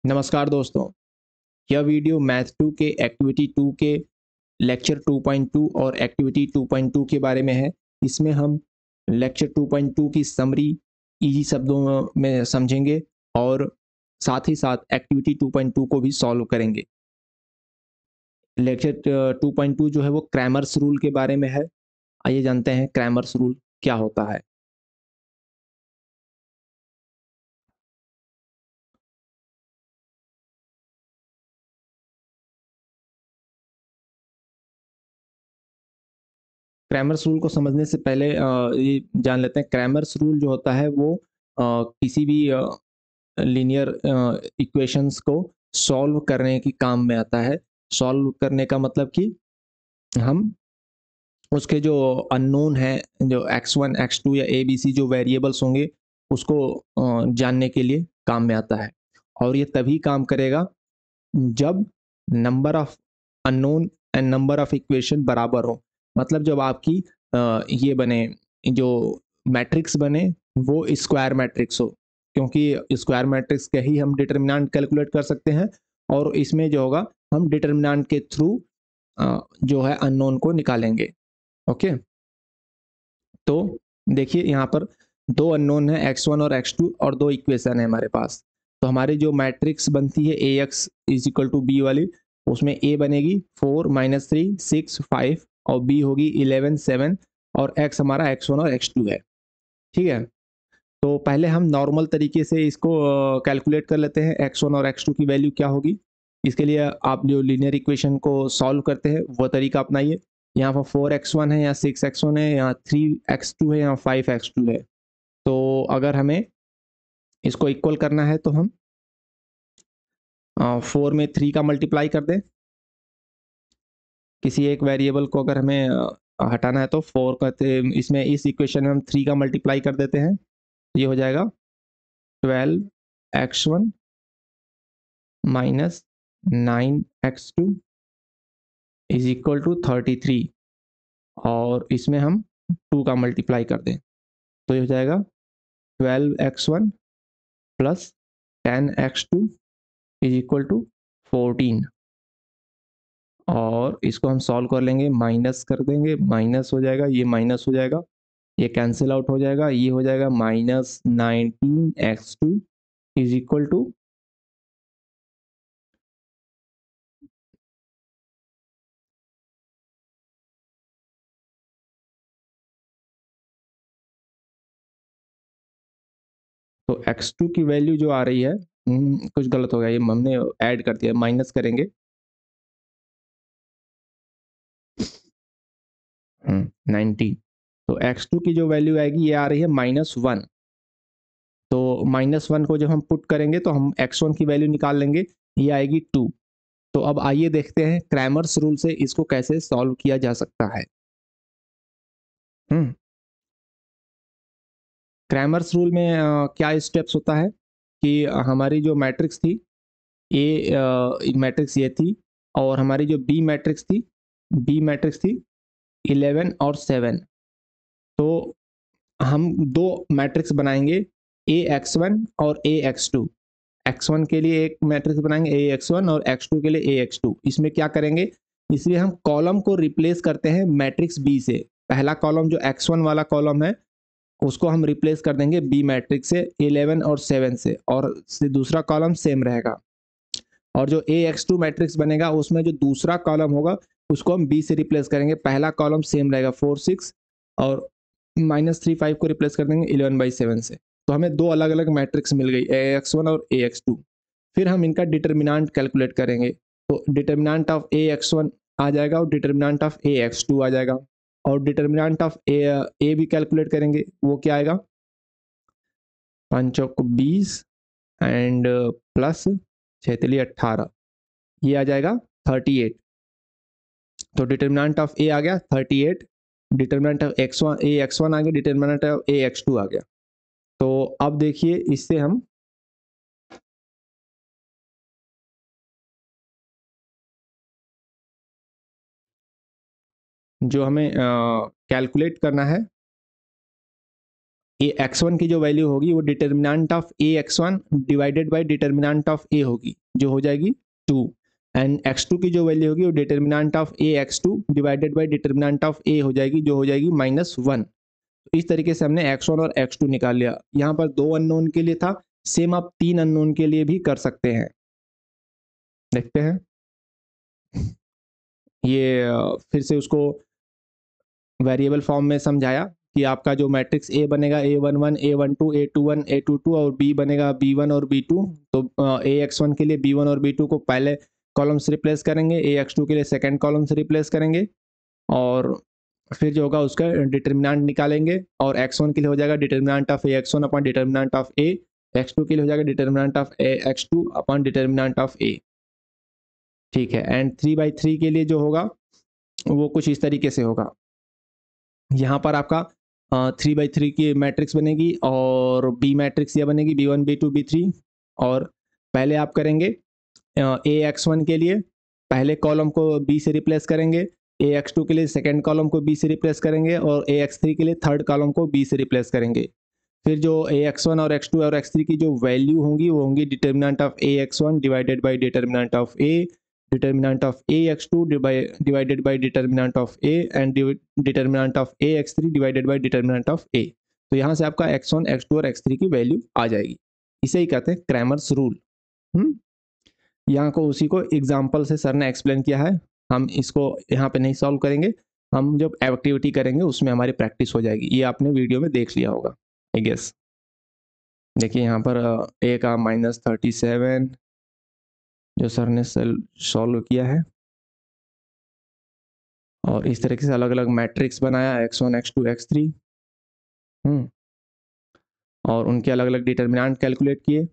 नमस्कार दोस्तों। यह वीडियो मैथ 2 के एक्टिविटी 2 के लेक्चर 2.2 और एक्टिविटी 2.2 के बारे में है। इसमें हम लेक्चर 2.2 की समरी इजी शब्दों में समझेंगे और साथ ही साथ एक्टिविटी 2.2 को भी सॉल्व करेंगे। लेक्चर 2.2 जो है वो क्रैमर्स रूल के बारे में है। आइए जानते हैं क्रैमर्स रूल क्या होता है। क्रैमर्स रूल को समझने से पहले ये जान लेते हैं क्रैमर्स रूल जो होता है वो किसी भी लीनियर इक्वेशंस को सॉल्व करने के काम में आता है। सॉल्व करने का मतलब कि हम उसके जो अननोन है, जो x1 x2 या ए बी सी जो वेरिएबल्स होंगे उसको जानने के लिए काम में आता है। और ये तभी काम करेगा जब number of unknown and number of equation बराबर हो। मतलब जब आपकी ये बने, जो मैट्रिक्स बने वो स्क्वायर मैट्रिक्स हो, क्योंकि स्क्वायर मैट्रिक्स का ही हम डिटर्मिनेंट कैलकुलेट कर सकते हैं और इसमें जो होगा हम डिटर्मिनेंट के थ्रू जो है अननोन को निकालेंगे। ओके, तो देखिए यहाँ पर दो अननोन है x1 और x2 और दो इक्वेशन है हमारे पास। तो हमारी जो मैट्रिक्स बनती है A X is equal to B वाली, उसमें ए बनेगी 4 - 3 6 5 और बी होगी 11 7 और x हमारा x1 और x2 है। ठीक है, तो पहले हम नॉर्मल तरीके से इसको कैलकुलेट कर लेते हैं x1 और x2 की वैल्यू क्या होगी। इसके लिए आप जो लीनियर इक्वेशन को सॉल्व करते हैं वो तरीका अपनाइए। यहाँ पर 4x1 है, यहाँ 6x1 है, यहाँ 3x2 है, यहाँ 5x2 है। तो अगर हमें इसको इक्वल करना है तो हम 4 में 3 का मल्टीप्लाई कर दें। किसी एक वेरिएबल को अगर हमें हटाना है तो 4 करते, इसमें इस इक्वेशन में हम 3 का मल्टीप्लाई कर देते हैं। ये हो जाएगा 12x1 minus 9x2 is equal to 33 और इसमें हम 2 का मल्टीप्लाई कर दें तो ये हो जाएगा 12x1 plus 10x2 is equal to 14 और इसको हम सॉल्व कर लेंगे, माइनस कर देंगे, माइनस हो जाएगा, ये माइनस हो जाएगा, ये कैंसिल आउट हो जाएगा, ये हो जाएगा -19x2 इज इक्वल टू तो x2 की वैल्यू जो आ रही है, कुछ गलत हो गया, ये हमने ऐड कर दिया, माइनस करेंगे 19। तो x2 की जो वैल्यू आएगी ये आ रही है -1। तो -1 को जब हम पुट करेंगे तो हम x1 की वैल्यू निकाल लेंगे, ये आएगी 2। तो अब आइए देखते हैं क्रैमर्स रूल से इसको कैसे सॉल्व किया जा सकता है। हम्म क्रैमर्स रूल में क्या स्टेप्स होता है कि हमारी जो मैट्रिक्स थी, ए मैट्रिक्स ये थी और हमारी जो बी मैट्रिक्स थी 11 और 7। तो हम दो मैट्रिक्स बनाएंगे, ए एक्स वन और ए एक्स टू। एक्स वन के लिए एक मैट्रिक्स बनाएंगे ए एक्स वन और एक्स टू के लिए ए एक्स टू। इसमें क्या करेंगे, इसलिए हम कॉलम को रिप्लेस करते हैं मैट्रिक्स बी से। पहला कॉलम जो एक्स वन वाला कॉलम है उसको हम रिप्लेस कर देंगे बी मैट्रिक्स से 11 और 7 से, और से दूसरा कॉलम सेम रहेगा। और जो ए एक्स टू मैट्रिक्स बनेगा उसमें जो दूसरा कॉलम होगा उसको हम बी से रिप्लेस करेंगे। पहला कॉलम सेम रहेगा 4 6 और -3 5 को रिप्लेस कर देंगे 11/7 से। तो हमें दो अलग अलग मैट्रिक्स मिल गई, ए एक्स वन और ए एक्स टू। फिर हम इनका डिटर्मिनांट कैलकुलेट करेंगे। तो determinant of A X one आ जाएगा और determinant of A X two आ जाएगा। और डिटर्मिनांट ऑफ ए भी कैलकुलेट करेंगे, वो क्या आएगा, 5 × 20 एंड प्लस 6 × 18, ये आ जाएगा 38। तो डिटर्मिनेंट ऑफ ए आ गया 38, determinant of X one A X one आ गया, determinant of A X two आ गया। तो अब देखिए इससे हम जो हमें कैलकुलेट करना है ए x1 की जो वैल्यू होगी वो determinant of A x1 divided by determinant of A होगी, जो हो जाएगी 2, एंड x2 की जो वैल्यू होगी वो determinant of A x2 divided by determinant of A हो जाएगी, जो हो जाएगी -1। इस तरीके से हमने x1 और x2 निकाल लिया। यहाँ पर 2 अननोन के लिए था, सेम आप 3 अननोन के लिए भी कर सकते हैं। देखते हैं ये फिर से उसको वेरिएबल फॉर्म में समझाया कि आपका जो मैट्रिक्स ए बनेगा A11, A12, A21, A22 और बी बनेगा B1 और B2। तो AX1 के लिए B1 और B2 को पहले कॉलम से रिप्लेस करेंगे, AX2 के लिए सेकंड कॉलम से रिप्लेस करेंगे, और फिर जो होगा उसका डिटर्मिनेंट निकालेंगे, और x1 के लिए हो जाएगा determinant of AX1 upon determinant of A, x2 के लिए हो जाएगा determinant of AX2 upon determinant of A। ठीक है, एंड 3/3 के लिए जो होगा वो कुछ इस तरीके से होगा। यहाँ पर आपका 3/3 की मैट्रिक्स बनेगी और बी मैट्रिक्स यह बनेगी B1, B2, B3। और पहले आप करेंगे AX1 के लिए पहले कॉलम को B से रिप्लेस करेंगे, AX2 के लिए सेकंड कॉलम को B से रिप्लेस करेंगे, और AX3 के लिए थर्ड कॉलम को B से रिप्लेस करेंगे। फिर जो AX1 और X2 और X3 की जो वैल्यू होंगी वो होंगी determinant of AX1 divided by determinant of A, determinant of AX2 divided by determinant of A, and determinant of AX3 divided by determinant of A। तो यहाँ से आपका X1, X2 और X3 की वैल्यू आ जाएगी। इसे ही कहते हैं क्रैमर्स रूल। यहाँ को उसी को एग्जाम्पल से सर ने एक्सप्लेन किया है, हम इसको यहाँ पे नहीं सॉल्व करेंगे, हम जब एक्टिविटी करेंगे उसमें हमारी प्रैक्टिस हो जाएगी। ये आपने वीडियो में देख लिया होगा आई गेस। देखिए यहाँ पर A का -37 जो सर ने सॉल्व किया है, और इस तरीके से अलग अलग मैट्रिक्स बनाया x1, x2, x3, और उनके अलग अलग डिटर्मिनेंट कैलकुलेट किए,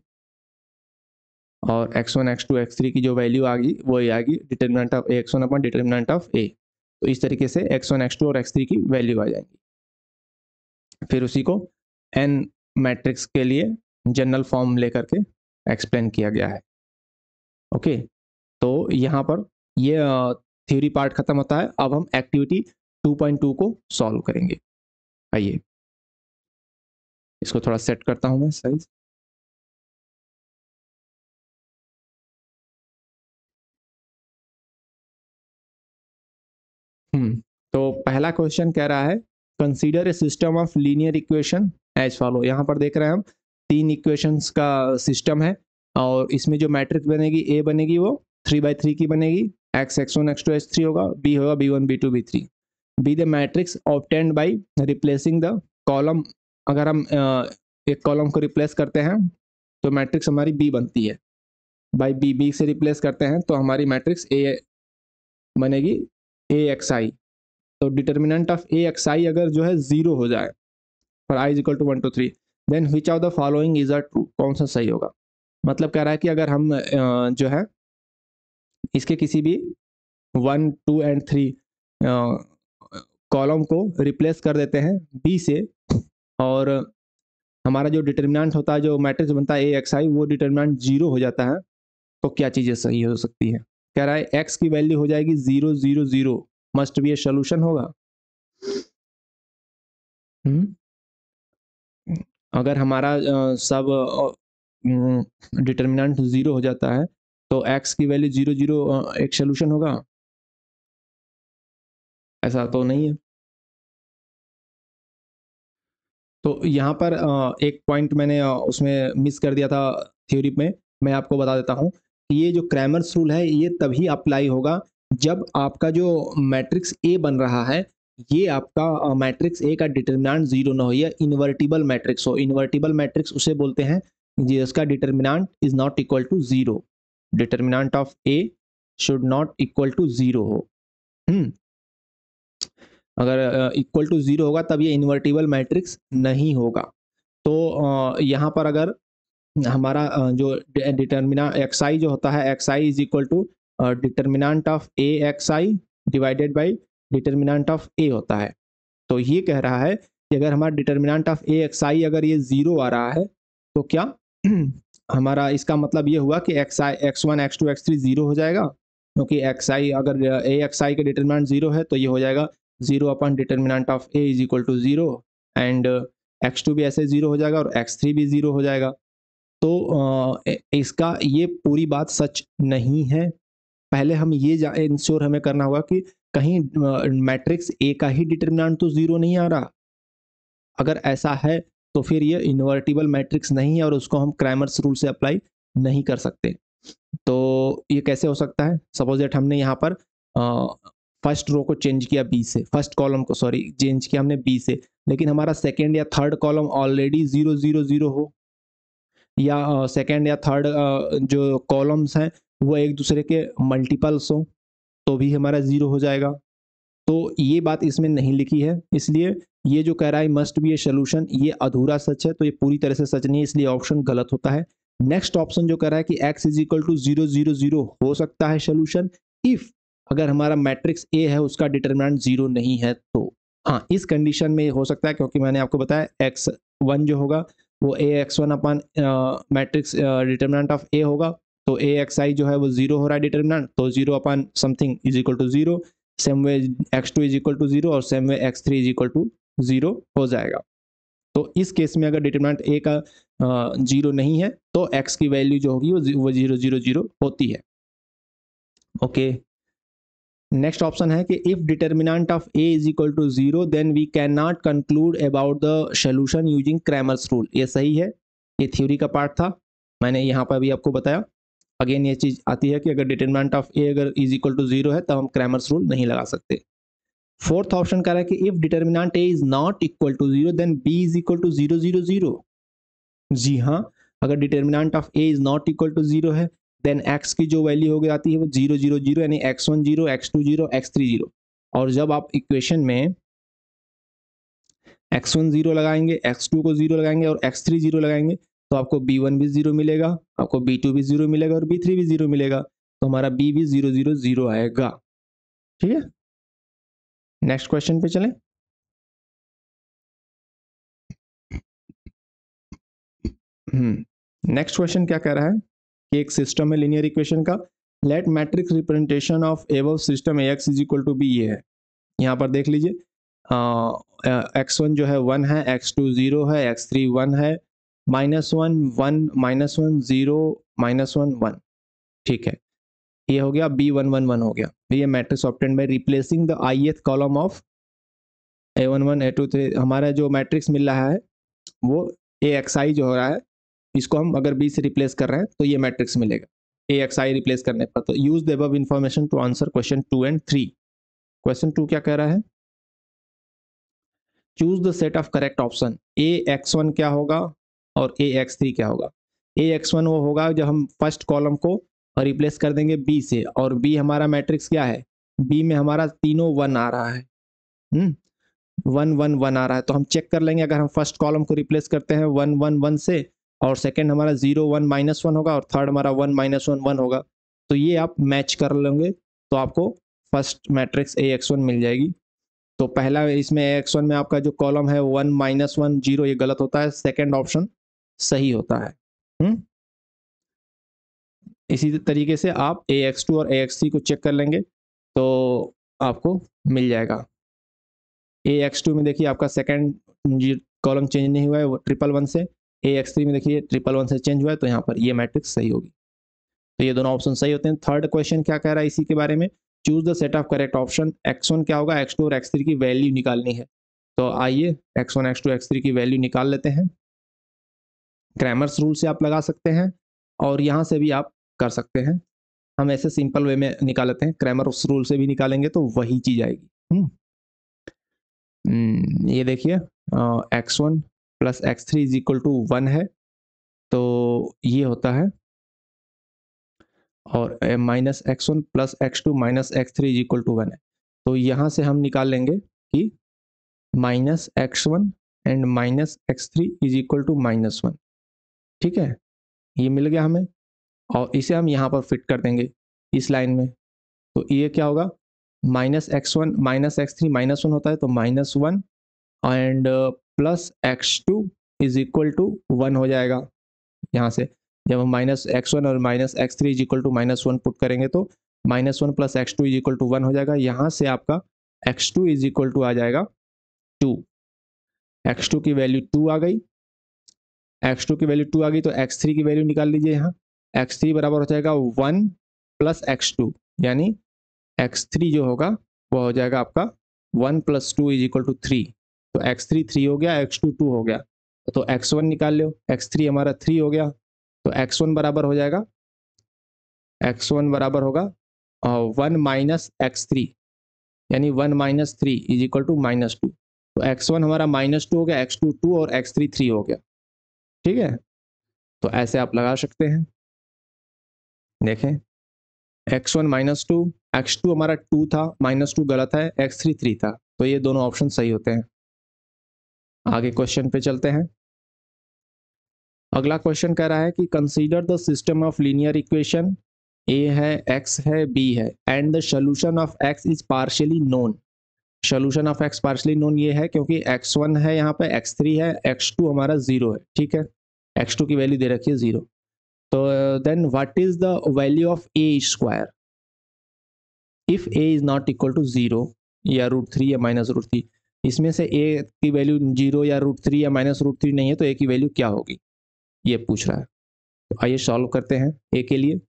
और x1, x2, x3 की जो वैल्यू आ गई वो ये आ गई determinant of AX1 upon determinant of A। तो इस तरीके से x1, x2 और x3 की वैल्यू आ जाएंगी। फिर उसी को n मैट्रिक्स के लिए जनरल फॉर्म लेकर के एक्सप्लेन किया गया है। ओके, तो यहाँ पर ये थ्योरी पार्ट खत्म होता है। अब हम एक्टिविटी 2.2 को सॉल्व करेंगे। आइए इसको थोड़ा सेट करता हूं मैं साइज। तो पहला क्वेश्चन कह रहा है consider a system of linear equation as follow. यहाँ पर देख रहे हैं हम 3 इक्वेशंस का सिस्टम है, और इसमें जो मैट्रिक्स बनेगी A बनेगी वो 3/3 की बनेगी, x1, x2, x3 होगा, B होगा B1, B2, B3। Be the matrix obtained by replacing the column. अगर हम एक कॉलम को रिप्लेस करते हैं तो मैट्रिक्स हमारी B बनती है, बाय B से रिप्लेस करते हैं तो हमारी मैट्रिक्स A बनेगी AXI। तो डिटर्मिनेंट ऑफ AXI अगर जो है 0 हो जाए for i equal to 1 to 3, then which of the following is a true, कौन सा सही होगा। मतलब कह रहा है कि अगर हम जो है इसके किसी भी 1, 2 एंड 3 कॉलम को रिप्लेस कर देते हैं B से, और हमारा जो डिटर्मिनेंट होता है, जो मैट्रिक्स बनता है AXI, वो डिटर्मिनेंट 0 हो जाता है, तो क्या चीज़ें सही हो सकती है। कह रहा है x की वैल्यू हो जाएगी 0, 0, 0, मस्ट बी ए सोल्यूशन होगा। अगर हमारा सब डिटर्मिनेंट 0 हो जाता है तो x की वैल्यू 0, 0 एक सोल्यूशन होगा, ऐसा तो नहीं है। तो यहाँ पर एक पॉइंट मैंने उसमें मिस कर दिया था थ्योरी में, मैं आपको बता देता हूँ। ये जो क्रैमर्स रूल है ये तभी अप्लाई होगा जब आपका जो मैट्रिक्स ए बन रहा है, ये आपका मैट्रिक्स ए का डिटर्मिनेंट 0 ना हो, या इन्वर्टिबल मैट्रिक्स हो। इन्वर्टिबल मैट्रिक्स उसे बोलते हैं जिसका determinant is not equal to 0। Determinant of A should not equal to 0 हो। अगर इक्वल टू 0 होगा तब ये इन्वर्टिबल मैट्रिक्स नहीं होगा। तो यहाँ पर अगर हमारा जो डिटर्मिनेंट xi जो होता है, xi is equal to determinant of AXI divided by determinant of A होता है। तो ये कह रहा है कि अगर हमारा डिटर्मिनेंट ऑफ AXI अगर ये 0 आ रहा है तो क्या हमारा इसका मतलब ये हुआ कि x1, x2, x3 0 हो जाएगा, क्योंकि xi अगर AXI का डिटर्मिनेंट 0 है तो ये हो जाएगा 0 upon determinant of A is equal to 0, and x2 भी ऐसे 0 हो जाएगा और x3 भी 0 हो जाएगा। तो इसका ये पूरी बात सच नहीं है। पहले हम ये इंश्योर हमें करना होगा कि कहीं मैट्रिक्स ए का ही डिटर्मिनेंट तो 0 नहीं आ रहा। अगर ऐसा है तो फिर ये इन्वर्टिबल मैट्रिक्स नहीं है और उसको हम क्रैमर्स रूल से अप्लाई नहीं कर सकते। तो ये कैसे हो सकता है? सपोज दैट हमने यहाँ पर फर्स्ट रो को चेंज किया बी से, फर्स्ट कॉलम को सॉरी चेंज किया हमने बी से, लेकिन हमारा सेकेंड या थर्ड कॉलम ऑलरेडी 0 0 0 हो, या सेकेंड या थर्ड जो कॉलम्स हैं वो एक दूसरे के मल्टीपल्स हो, तो भी हमारा 0 हो जाएगा। तो ये बात इसमें नहीं लिखी है, इसलिए ये जो कह रहा है मस्ट बी ए सोल्यूशन, ये अधूरा सच है, तो ये पूरी तरह से सच नहीं है, इसलिए ऑप्शन गलत होता है। नेक्स्ट ऑप्शन जो कह रहा है कि x इज इक्वल टू 0 0 0 हो सकता है सोल्यूशन इफ अगर हमारा मैट्रिक्स ए है उसका डिटरमिनेंट 0 नहीं है तो। हाँ, इस कंडीशन में हो सकता है क्योंकि मैंने आपको बताया x1 जो होगा वो ए एक्स वन अपन मैट्रिक्स डिटरमिनेंट ऑफ ए होगा, तो ए एक्स आई जो है वो 0 हो रहा है डिटरमिनेंट, तो 0 अपन something is equal to 0, same way x2 is equal to 0 और same way x3 is equal to 0 हो जाएगा। तो इस केस में अगर डिटरमिनेंट ए का 0 नहीं है तो x की वैल्यू जो होगी वो 0 0 0 होती है। ओके, नेक्स्ट ऑप्शन है कि if determinant of A is equal to 0 then we can not conclude about the solution using Cramer's rule. ये सही है, ये थ्योरी का पार्ट था, मैंने यहाँ पर भी आपको बताया। अगेन ये चीज आती है कि अगर डिटरमिनेंट ऑफ ए अगर इज इक्वल टू 0 है तब हम क्रैमर्स रूल नहीं लगा सकते। फोर्थ ऑप्शन कह रहा है कि if determinant A is not equal to 0 then B is equal to 0 0 0। जी हाँ, अगर determinant of A is not equal to 0 है देन x की जो वैल्यू हो जाती है वो 0 0 0 यानी x1 0 x2 0 x3 0। और जब आप इक्वेशन में x1 0 लगाएंगे, x2 को 0 लगाएंगे और x3 0 लगाएंगे तो आपको b1 भी 0 मिलेगा, आपको b2 भी 0 मिलेगा और b3 भी 0 मिलेगा, तो हमारा b भी 0 0 0 आएगा। ठीक है, नेक्स्ट क्वेश्चन पे चलें। नेक्स्ट क्वेश्चन क्या कह रहा है कि एक सिस्टम है लीनियर इक्वेशन का, let matrix representation of above system ax is equal to B, ये है। यहाँ पर देख लीजिए x1 जो है 1 है, x2 0 है, x3 1 है, -1 1 -1 0 -1 1। ठीक है, ये हो गया b1 1 1 हो गया। ये matrix obtained by replacing the ith column of a1 1 a2 3। हमारा जो मैट्रिक्स मिल रहा है वो axi जो हो रहा है, इसको हम अगर b से रिप्लेस कर रहे हैं तो ये मैट्रिक्स मिलेगा axi रिप्लेस करने पर। तो use the above information to answer question 2 and 3। Question 2 क्या कह रहा है, choose the set of correct option. ax1 क्या होगा और ax3 क्या होगा। ax1 वो होगा जब हम फर्स्ट कॉलम को रिप्लेस कर देंगे b से, और b हमारा मैट्रिक्स क्या है, b में हमारा तीनों 1 आ रहा है, 1 1 1 आ रहा है, तो हम चेक कर लेंगे अगर हम फर्स्ट कॉलम को रिप्लेस करते हैं 1 1 1 से, और सेकंड हमारा 0 1 -1 होगा और थर्ड हमारा 1 -1 1 होगा, तो ये आप मैच कर लेंगे तो आपको फर्स्ट मैट्रिक्स ax1 मिल जाएगी। तो पहला इसमें ax1 में आपका जो कॉलम है 1 -1 0 ये गलत होता है, सेकंड ऑप्शन सही होता है। इसी तरीके से आप ax2 और ax3 को चेक कर लेंगे तो आपको मिल जाएगा। ax2 में देखिए आपका सेकंड कॉलम चेंज नहीं हुआ है, वो 1 1 1 से, ax3 में देखिए 1 1 1 से चेंज हुआ है, तो यहाँ पर ये मैट्रिक्स सही होगी। तो ये दोनों ऑप्शन सही होते हैं। थर्ड क्वेश्चन क्या कह रहा है इसी के बारे में, choose the set of correct option. x1 क्या होगा, x2 और x3 की वैल्यू निकालनी है, तो आइए x1 x2 x3 की वैल्यू निकाल लेते हैं। क्रैमर्स रूल से आप लगा सकते हैं और यहाँ से भी आप कर सकते हैं, हम ऐसे सिंपल वे में निकाल लेते हैं, क्रैमर्स रूल से भी निकालेंगे तो वही चीज आएगी। ये देखिए x1 plus x3 is equal to 1 है, तो ये होता है, और minus x1 plus x2 minus x3 is equal to 1 है, तो यहाँ से हम निकाल लेंगे कि minus x1 and minus x3 is equal to -1। ठीक है, ये मिल गया हमें, और इसे हम यहाँ पर फिट कर देंगे इस लाइन में, तो ये क्या होगा, माइनस x1 माइनस x3 -1 होता है, तो -1 and plus x2 is equal to 1 हो जाएगा। यहाँ से जब हम माइनस x1 और minus x3 is equal to -1 put करेंगे तो -1 plus x2 is equal to 1 हो जाएगा। यहाँ से आपका x2 इज इक्वल टू आ जाएगा 2। x2 की वैल्यू 2 आ गई, x2 की वैल्यू 2 आ गई तो x3 की वैल्यू निकाल लीजिए यहाँ। x3 बराबर हो जाएगा 1 प्लस x2, यानी x3 जो होगा वो हो जाएगा आपका 1 प्लस 2 इज इक्वल टू 3। तो x3 3 हो गया, x2 2 हो गया, तो x1 निकाल लो, x3 हमारा 3 हो गया, तो x1 बराबर हो जाएगा, x1 बराबर होगा 1 माइनस x3, यानी 1 माइनस 3 इज इक्वल टू -2। तो x1 हमारा -2 हो गया, x2 2 और x3 3 हो गया। ठीक है, तो ऐसे आप लगा सकते हैं। देखें, x1 -2, x2 हमारा 2 था, -2 गलत है, x3 3 था, तो ये दोनों ऑप्शन सही होते हैं। आगे क्वेश्चन पे चलते हैं। अगला क्वेश्चन कह रहा है कि consider the system of linear equation, A है, x है, b है, and the solution of x is partially known. Solution of x partially known ये है क्योंकि x1 है, यहाँ पे x3 है, x2 हमारा 0 है। ठीक है, x2 की वैल्यू दे रखी है 0। तो then what is the value of a square if a is not equal to 0 या √3 या -√3। इसमें से a की वैल्यू 0 या √3 या -√3 नहीं है, तो a की वैल्यू क्या होगी, ये पूछ रहा है। तो आइए सॉल्व करते हैं a के लिए।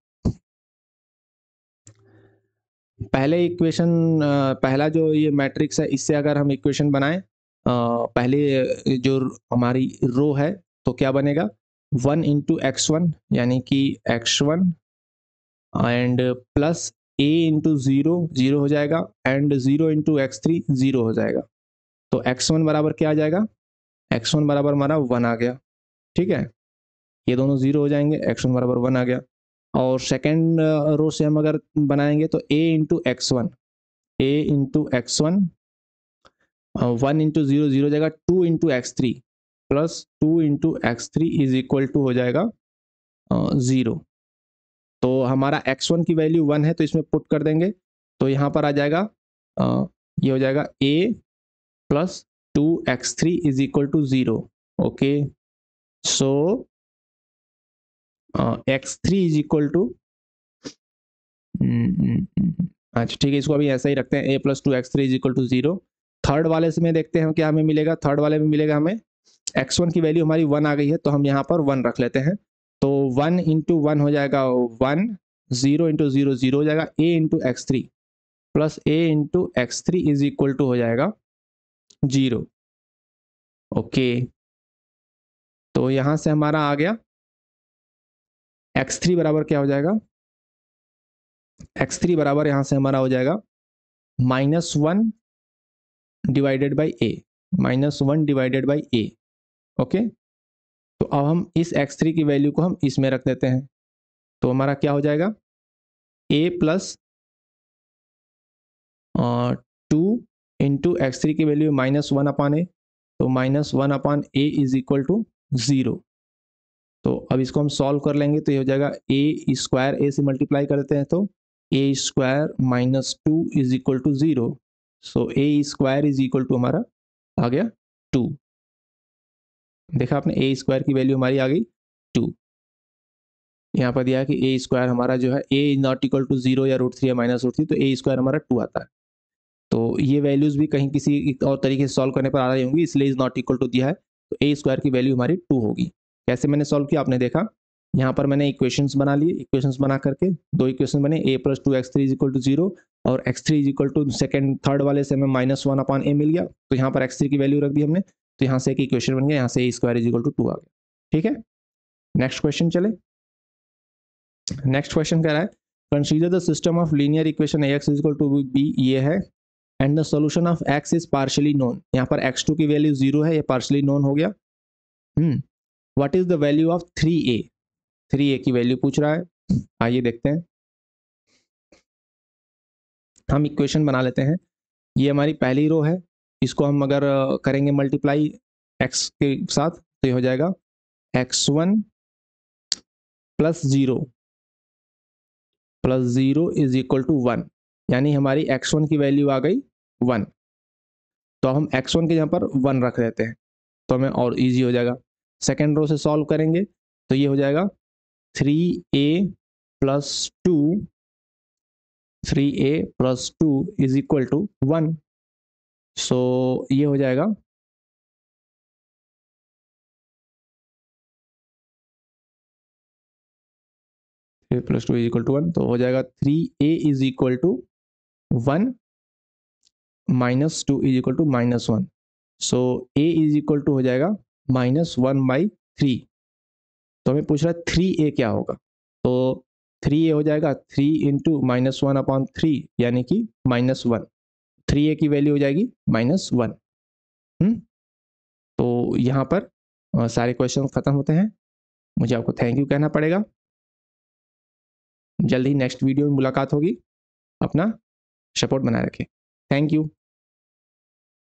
पहले इक्वेशन, पहला जो ये मैट्रिक्स है, इससे अगर हम इक्वेशन बनाएं, पहले जो हमारी रो है, तो क्या बनेगा, 1 इंटू x1 यानी कि x1 and plus a into 0 0 हो जाएगा, एंड 0 इंटू x3 0 हो जाएगा। तो x1 बराबर क्या आ जाएगा, x1 बराबर हमारा 1 आ गया। ठीक है, ये दोनों 0 हो जाएंगे, x1 बराबर 1 आ गया। और सेकेंड रो से हम अगर बनाएंगे तो a into x1, a into x1, 1 into 0 0 हो जाएगा, 2 into x3 plus 2 into x3 is equal to हो जाएगा 0। तो हमारा x1 की वैल्यू 1 है, तो इसमें पुट कर देंगे, तो यहाँ पर आ जाएगा, ये हो जाएगा a plus 2x3 is equal to 0। Okay, so x3 is equal to, अच्छा ठीक है, इसको अभी ऐसा ही रखते हैं, a plus 2x3 is equal to 0। Third वाले से में देखते हैं क्या हमें मिलेगा। थर्ड वाले में मिलेगा हमें, x1 की वैल्यू हमारी 1 आ गई है, तो हम यहाँ पर 1 रख लेते हैं। तो 1 इंटू 1 हो जाएगा 1, 0 इंटू 0 0 हो जाएगा, a into x3 plus a into x3 is equal to हो जाएगा 0। ओके, तो यहाँ से हमारा आ गया x3 बराबर क्या हो जाएगा, x3 बराबर यहाँ से हमारा हो जाएगा -1 divided by a, -1 divided by a। Okay, तो अब हम इस x3 की वैल्यू को हम इसमें रख देते हैं, तो हमारा क्या हो जाएगा, a प्लस 2 इंटू x3 की वैल्यू -1 अपान a, तो -1 अपान a इज इक्वल टू 0। तो अब इसको हम सॉल्व कर लेंगे, तो ये हो जाएगा a स्क्वायर, a से मल्टीप्लाई करते हैं तो a square -2 is equal to 0। So a square is equal to हमारा आ गया 2। देखा आपने, a स्क्वायर की वैल्यू हमारी आ गई 2। यहाँ पर दिया है कि a स्क्वायर हमारा जो है a नॉट इक्वल टू 0 या √3 या -√3, तो a स्क्वायर हमारा 2 आता है। तो ये वैल्यूज भी कहीं किसी और तरीके से सॉल्व करने पर आ रही होंगी, इसलिए इज नॉट इक्वल टू दिया है, तो a स्क्वायर की वैल्यू हमारी 2 होगी। कैसे मैंने सॉल्व किया आपने देखा, यहाँ पर मैंने इक्वेशंस बना लिए, इक्वेशंस बना करके दो इक्वेशन बने, a plus 2x3 is equal to 0 और x3 is equal to second third वाले से हमें -1 अपान a मिल गया, तो यहाँ पर x3 की वैल्यू रख दी हमने, तो यहाँ से एक इक्वेशन बन गया, यहाँ से a square is equal to 2 आ गया। ठीक है, नेक्स्ट क्वेश्चन चले। नेक्स्ट क्वेश्चन कह रहा है consider the system of linear equation ax is equal to b, ये है, and the solution of x is partially known. यहाँ पर x2 की वैल्यू 0 है, ये पार्शियली नोन हो गया। What is the value of 3a, 3a की वैल्यू पूछ रहा है। आइए देखते हैं, हम इक्वेशन बना लेते हैं। ये हमारी पहली रो है, इसको हम अगर करेंगे मल्टीप्लाई x के साथ, तो ये हो जाएगा x1 plus 0 is equal to 1, यानी हमारी x1 की वैल्यू आ गई 1। तो हम x1 के यहाँ पर 1 रख देते हैं, तो हमें और इजी हो जाएगा। सेकेंड रो से सॉल्व करेंगे, तो ये हो जाएगा 3a plus 2, 3a plus 2 is equal to 1। So ये हो जाएगा प्लस 2 इज इक्वल टू 1, तो हो जाएगा 3a is equal to 1 minus 2 is equal to -1। So a is equal to हो जाएगा -1/3। तो हमें पूछ रहा है 3a क्या होगा, तो 3a हो जाएगा 3 इंटू -1/3 यानी कि -1। 3a की वैल्यू हो जाएगी -1। तो यहाँ पर सारे क्वेश्चन खत्म होते हैं। मुझे आपको थैंक यू कहना पड़ेगा। जल्द ही नेक्स्ट वीडियो में मुलाकात होगी। अपना सपोर्ट बनाए रखें। Thank you.